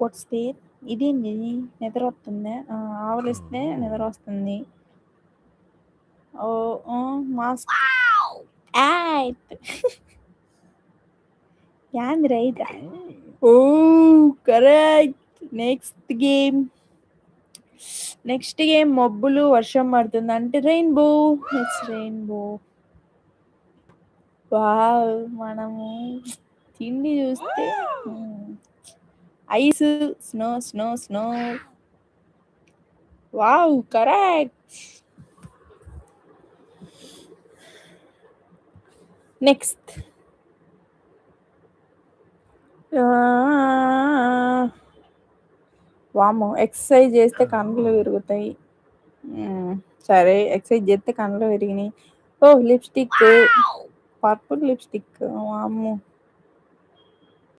Watts there? ఇదేంది నిద్ర వస్తుందా? ఆవలిస్తే నిద్ర వస్తుంది. మాస్క్ యాందిరా ఇది? కరెక్ట్. నెక్స్ట్ గేమ్ మబ్బులు వర్షం పడుతుంది అంటే రెయిన్బో. It's rainbow. వావ్! మనము తిండి చూస్తే ice, snow. Wow! Correct. Next వామ్మో! ఎక్సర్సైజ్ చేస్తే కండ్లు విరుగుతాయి. సరే ఎక్సర్సైజ్ చేస్తే కండ్లు విరిగినాయి. Lipstick, purple lipstick. వామ్మో!